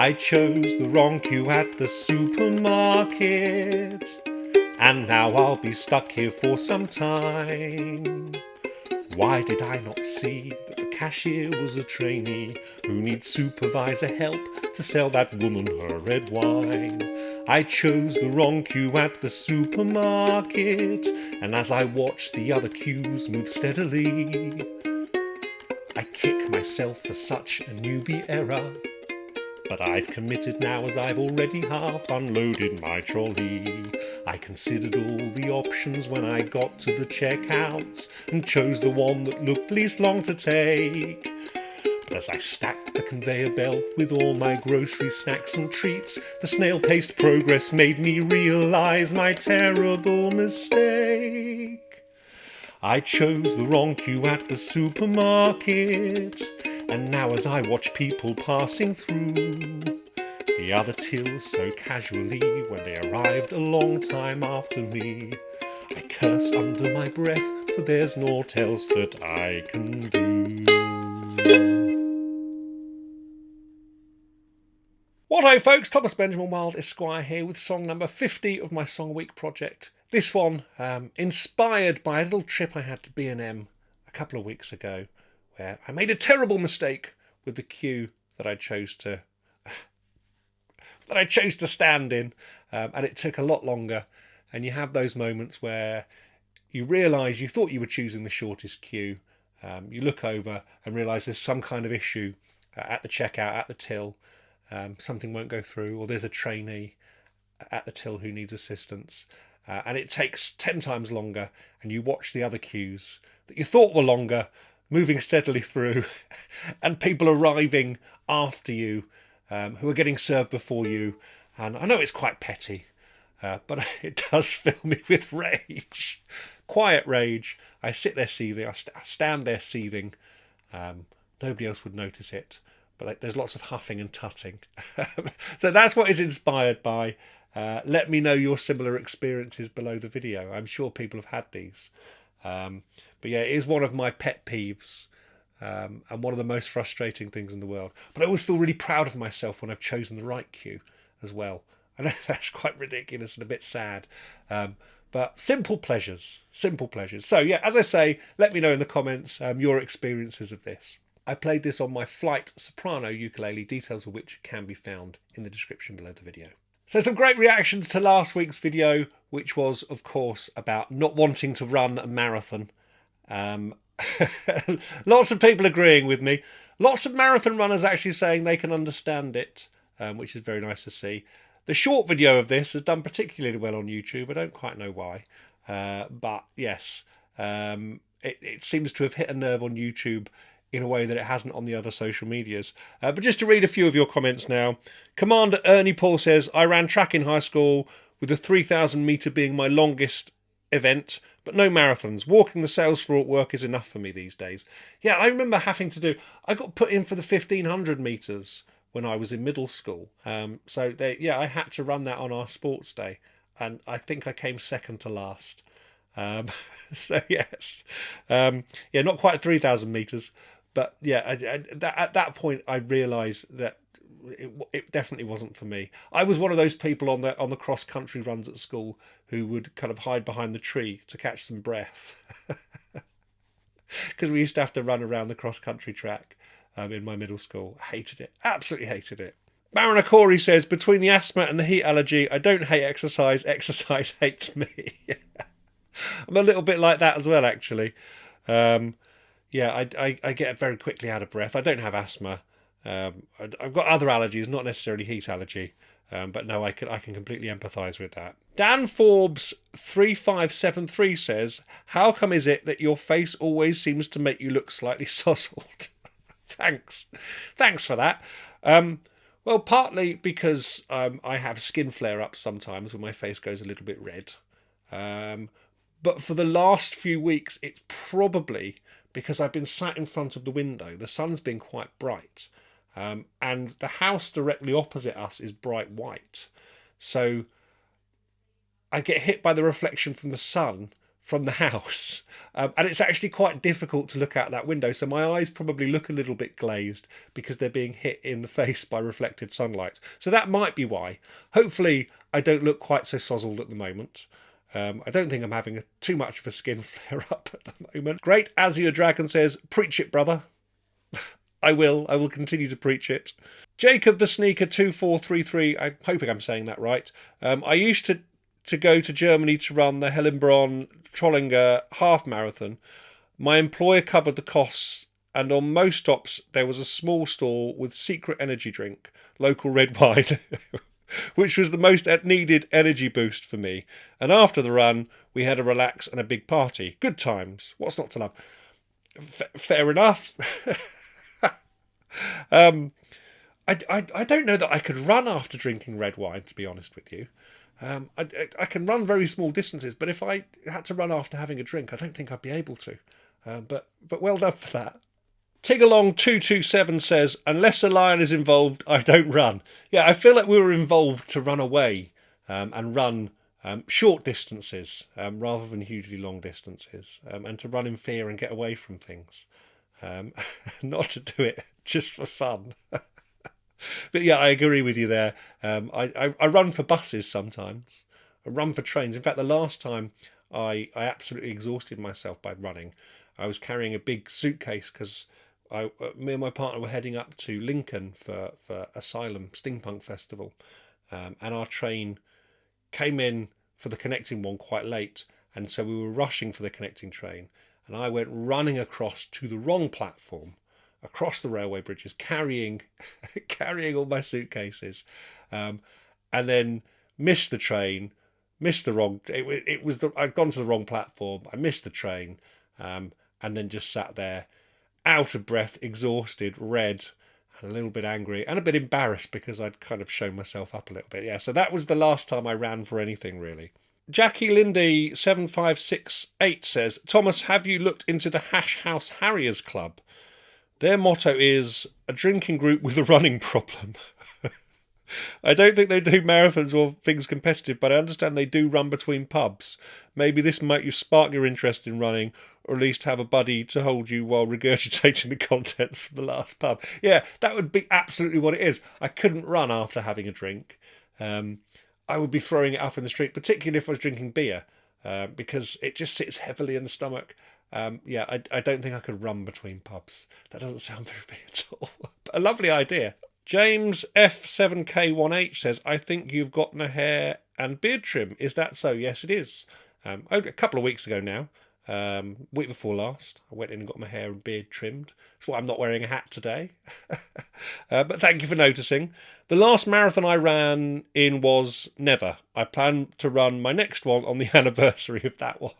I chose the wrong queue at the supermarket, and now I'll be stuck here for some time. Why did I not see that the cashier was a trainee who needs supervisor help to sell that woman her red wine? I chose the wrong queue at the supermarket, and as I watch the other queues move steadily, I kick myself for such a newbie error. But I've committed now, as I've already half unloaded my trolley. I considered all the options when I got to the checkouts and chose the one that looked least long to take. But as I stacked the conveyor belt with all my grocery snacks and treats, the snail-paced progress made me realise my terrible mistake. I chose the wrong queue at the supermarket, and now as I watch people passing through, the other tills so casually when they arrived a long time after me, I curse under my breath, for there's naught else that I can do. What ho folks, Thomas Benjamin Wild Esquire here with song number 50 of my Song a Week project. This one inspired by a little trip I had to B&M a couple of weeks ago, where I made a terrible mistake with the queue that I chose to stand in, and it took a lot longer. And you have those moments where you realise you thought you were choosing the shortest queue. You look over and realise there's some kind of issue at the checkout, at the till. Something won't go through, or there's a trainee at the till who needs assistance. And it takes 10 times longer, and you watch the other queues that you thought were longer moving steadily through, and people arriving after you who are getting served before you. And I know it's quite petty, but it does fill me with rage. Quiet rage. I sit there seething. I stand there seething. Nobody else would notice it, but there's lots of huffing and tutting. So that's what it's inspired by. Let me know your similar experiences below the video. I'm sure people have had these. But yeah, it is one of my pet peeves, and one of the most frustrating things in the world. But I always feel really proud of myself when I've chosen the right queue as well. I know that's quite ridiculous and a bit sad. But simple pleasures, simple pleasures. So yeah, as I say, let me know in the comments your experiences of this. I played this on my Flight Soprano Ukulele, details of which can be found in the description below the video. So some great reactions to last week's video, which was, of course, about not wanting to run a marathon. Lots of people agreeing with me. Lots of marathon runners actually saying they can understand it, which is very nice to see. The short video of this has done particularly well on YouTube. I don't quite know why. But yes, it seems to have hit a nerve on YouTube in a way that it hasn't on the other social medias. But just to read a few of your comments now. Commander Ernie Paul says, I ran track in high school, with the 3,000 metre being my longest event, but no marathons. Walking the sales floor at work is enough for me these days. Yeah, I remember having to do... I got put in for the 1,500 metres when I was in middle school. So I had to run that on our sports day. And I think I came second to last. So yes. Yeah, not quite 3,000 metres. But yeah, at that point, I realised that it definitely wasn't for me. I was one of those people on the cross country runs at school who would kind of hide behind the tree to catch some breath, because we used to have to run around the cross country track in my middle school. Hated it, absolutely hated it. Baron Corey says, between the asthma and the heat allergy, I don't hate exercise. Exercise hates me. I'm a little bit like that as well, actually. Yeah, I get very quickly out of breath. I don't have asthma. I've got other allergies, not necessarily heat allergy. But no, I can completely empathise with that. Dan Forbes 3573 says, how come is it that your face always seems to make you look slightly sozzled? Thanks for that. Well, partly because I have skin flare-ups sometimes when my face goes a little bit red. But for the last few weeks, it's probably because I've been sat in front of the window. The sun's been quite bright. And the house directly opposite us is bright white. So I get hit by the reflection from the sun, from the house. And it's actually quite difficult to look out that window. So my eyes probably look a little bit glazed because they're being hit in the face by reflected sunlight. So that might be why. Hopefully I don't look quite so sozzled at the moment. I don't think I'm having too much of a skin flare up at the moment. Great Azure Dragon says, preach it, brother. I will continue to preach it. Jacob the Sneaker 2433, I'm hoping I'm saying that right. I used to go to Germany to run the Hellenbronn Trollinger half marathon. My employer covered the costs, and on most stops there was a small stall with secret energy drink, local red wine, which was the most needed energy boost for me. And after the run, we had a relax and a big party. Good times. What's not to love? Fair enough. I don't know that I could run after drinking red wine, to be honest with you. I can run very small distances, but if I had to run after having a drink, I don't think I'd be able to. But well done for that. Tigalong227 says, unless a lion is involved, I don't run. Yeah, I feel like we were involved to run away and run short distances rather than hugely long distances, and to run in fear and get away from things. Not to do it just for fun. But yeah, I agree with you there. I run for buses sometimes. I run for trains. In fact, the last time I absolutely exhausted myself by running. I was carrying a big suitcase because me and my partner were heading up to Lincoln for Asylum Steampunk Festival. And our train came in for the connecting one quite late. And so we were rushing for the connecting train. And I went running across to the wrong platform, across the railway bridges, carrying all my suitcases, and then missed the train, missed the wrong. I'd gone to the wrong platform. I missed the train, and then just sat there, out of breath, exhausted, red, and a little bit angry, and a bit embarrassed because I'd kind of shown myself up a little bit. Yeah, so that was the last time I ran for anything really. Jackie Lindy 7568 says, Thomas, have you looked into the Hash House Harriers Club? Their motto is a drinking group with a running problem. I don't think they do marathons or things competitive, but I understand they do run between pubs. Maybe this might spark your interest in running, or at least have a buddy to hold you while regurgitating the contents from the last pub. Yeah, that would be absolutely what it is. I couldn't run after having a drink. I would be throwing it up in the street, particularly if I was drinking beer, because it just sits heavily in the stomach. Yeah, I don't think I could run between pubs. That doesn't sound very big at all. But a lovely idea. James F7K1H says, I think you've gotten a hair and beard trim. Is that so? Yes, it is. A couple of weeks ago now, week before last, I went in and got my hair and beard trimmed. That's why I'm not wearing a hat today. But thank you for noticing. The last marathon I ran in was never. I plan to run my next one on the anniversary of that one.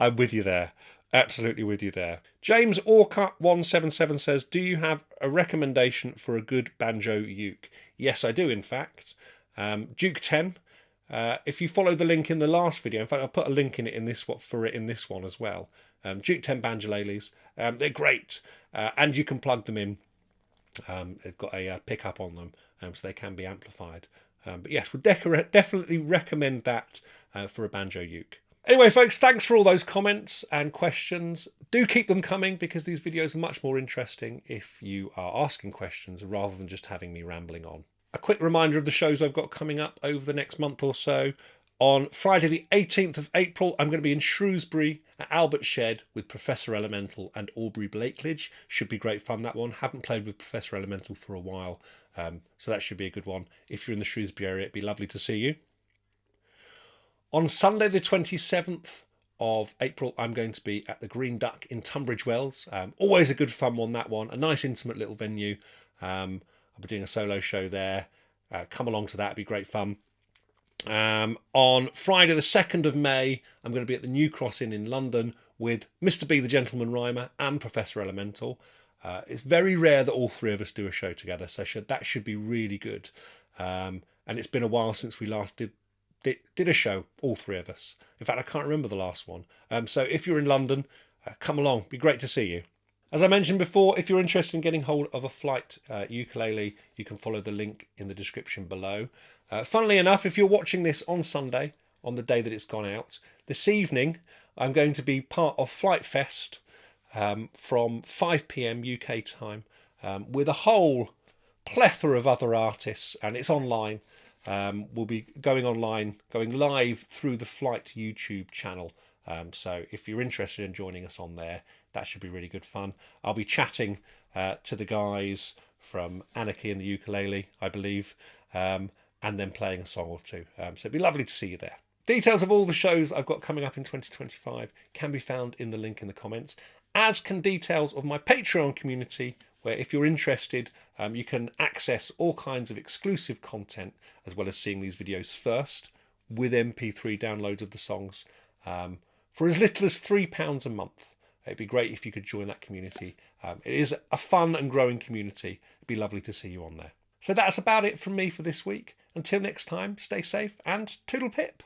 I'm with you there. Absolutely with you there. James Orcutt177 says, do you have a recommendation for a good banjo uke? Yes, I do, in fact. Duke10. If you follow the link in the last video, in fact, I'll put a link in it in this one as well. Duke10 Banjoleles. They're great. And you can plug them in. They've got a pickup on them, so they can be amplified. But yes, we'll definitely recommend that for a banjo uke. Anyway, folks, thanks for all those comments and questions. Do keep them coming because these videos are much more interesting if you are asking questions rather than just having me rambling on. A quick reminder of the shows I've got coming up over the next month or so. On Friday the 18th of April, I'm going to be in Shrewsbury at Albert Shed with Professor Elemental and Aubrey Blakeledge. Should be great fun, that one. Haven't played with Professor Elemental for a while, so that should be a good one. If you're in the Shrewsbury area, it'd be lovely to see you. On Sunday the 27th of April, I'm going to be at the Green Duck in Tunbridge Wells. Always a good fun one, that one. A nice intimate little venue. I'll be doing a solo show there. Come along to that, it'd be great fun. On Friday the 2nd of May, I'm going to be at the New Cross Inn in London with Mr. B the Gentleman Rhymer and Professor Elemental. It's very rare that all three of us do a show together, so that should be really good. And it's been a while since we last did a show, all three of us. In fact, I can't remember the last one. So if you're in London, come along. Be great to see you. As I mentioned before, if you're interested in getting hold of a Flight ukulele, you can follow the link in the description below. Funnily enough, if you're watching this on Sunday, on the day that it's gone out. This evening, I'm going to be part of Flight Fest from 5 p.m. UK time with a whole plethora of other artists, and it's online. We'll be going live through the Flight YouTube channel. So if you're interested in joining us on there, that should be really good fun. I'll be chatting to the guys from Anarchy and the Ukulele, I believe, and then playing a song or two. So it'd be lovely to see you there. Details of all the shows I've got coming up in 2025 can be found in the link in the comments, as can details of my Patreon community, where if you're interested, you can access all kinds of exclusive content, as well as seeing these videos first, with MP3 downloads of the songs, for as little as £3 a month. It'd be great if you could join that community. It is a fun and growing community. It'd be lovely to see you on there. So that's about it from me for this week. Until next time, stay safe and toodle pip.